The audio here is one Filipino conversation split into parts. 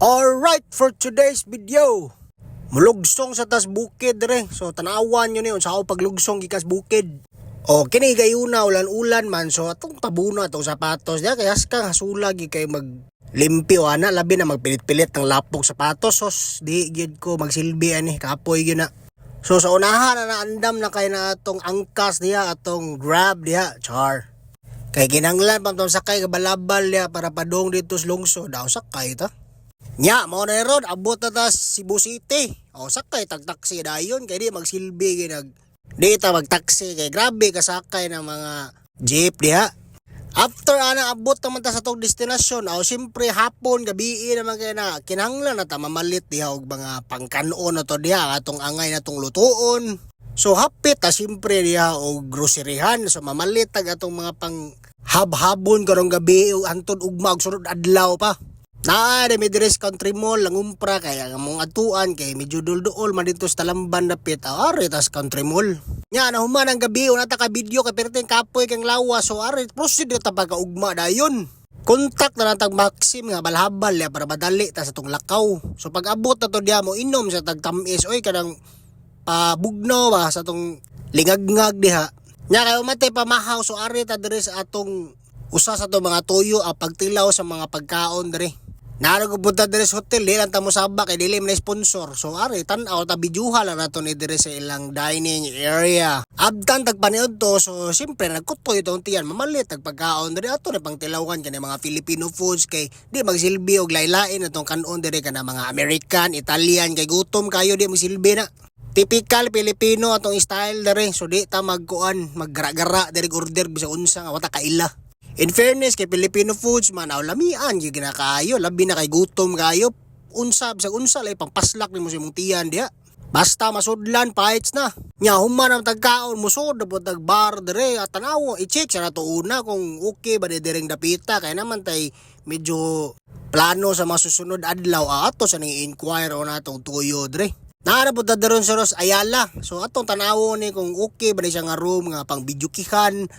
Alright, for today's video, mulugsong sa tas bukid re. So tanawan nyo niyon sa ako paglugsong gikas bukid. O kini gayuna ulan-ulan man, so atong tabuna atong sapatos diya kaya kang hasulag kay maglimpyo ana labi na magpilit-pilit ng lapog sapatos. Sos di gyud ko magsilbi ani kapoy gyud na. So sa unahan na andam na kay na atong angkas diya atong grab diya char. Kay kinanglan pa tong sakay kabalabal diya para padong dito sa lungsod daw sakay ta. Nya, mo na ron, abot na ta Cebu City. O, sakay, tag-taxi dayon. Kaya di magsilbi, di ta mag-taxi. Kaya grabe kasakay ng mga jeep diha. After abot naman ta sa tong destinasyon. O, siyempre, hapon, gabi naman kaya na, kinahanglan na ta mamalit diha og mga pangkanon na to diha. Atong angay na tong lutuon. So, hapit ta, siyempre diha og groceryhan. So, mamalit tag atong mga pang habhabon karong gabi o antod ugma og sunod adlaw pa. May dress country mall lang umpra kaya mong atuan kay medyo dulduol man dito sa Talamban dapit ari tas country mall. Nya na human ang gabi una ta ka video kay perting kapoy kang lawas so ari proceed ta pagkaugma dayon. Kontak na natag Maxim nga balhabal ya para madali ta sa tong lakaw. So pag abot na to diha mo inom sa tagtamis oy kanang pabugnaw ba sa tong lingagngag diha. Nya kay umatay pamahaw so ari ta diri sa atong usa sa to mga tuyo pagtilaw sa mga pagkaon diri. Naragupunta dire sa hotel, di lang tamo sabak, kay dili man sponsor. So ari, tan-aw, tabidyuha lang nato ni dire sa ilang dining area. Abdan tagpaniod to, so siyempre nagkutoy itong tiyan, mamalit, tagpagkaon dire ato na pang tilawan kaya mga Filipino foods, kay di magsilbi og laylain itong kanon dire ka na mga American, Italian, kay gutom kayo di magsilbi na. Typical Filipino atong style dire, so di ta magkuan, maggara-gara dire order bisa unsa nga wata kaila. In fairness kay Filipino foods man lamian gyud ginakayo labi na kay gutom kayo unsa bisag unsa lay pangpaslak nimo sa imong tiyan diha basta masudlan fights na nya human ang tagkaon musod pod tag bar dire at tanaw i-check sa nato una kung okay ba direng dapita kay naman tay medyo plano sa masusunod adlaw ato sa ni inquire o natong tuyo dire. Naarapod ta daron sa Ros Ayala so atong tanaw ni kung okay ba siya nga room nga pang bidyukihan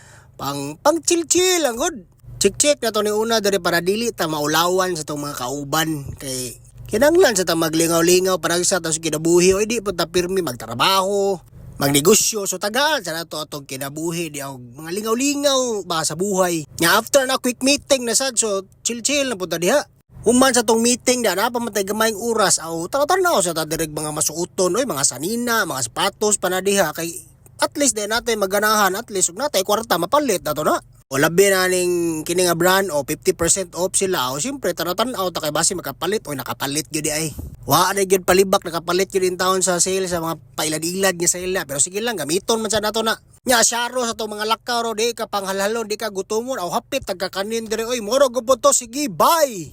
pang chill ang good. Check na to ni una dari para dili ta maulawan sa tong mga kauban kay kinanglan sa ta maglingaw-lingaw para sa tas kinabuhi o di po ta pirmi magtrabaho, magnegosyo so tagaan sa nato atong kinabuhi di og mga lingaw-lingaw ba sa buhay. Nya after na quick meeting na sad so chill na po ta diha. Human sa tong meeting na napamatay gamayng oras aw tanaw sa ta direk mga masuoton oy mga sanina, mga sapatos panadiha kay at least din natin maganahan at least ug natay kwarta mapalit nato na. O labi na ning kini nga brand o 50% off sila o siyempre tan-aw ta kay base makapalit o nakapalit gyud ay. Wa na gyud palibak nakapalit gyud in taon sa sale sa mga pailad-ilad nga sale na pero sige lang gamiton man sa nato na. Nya syaro sa to mga lakaw ro di ka panghalhalon di ka gutomon o hapit tagkakanin dire oy moro gupod to sige bye.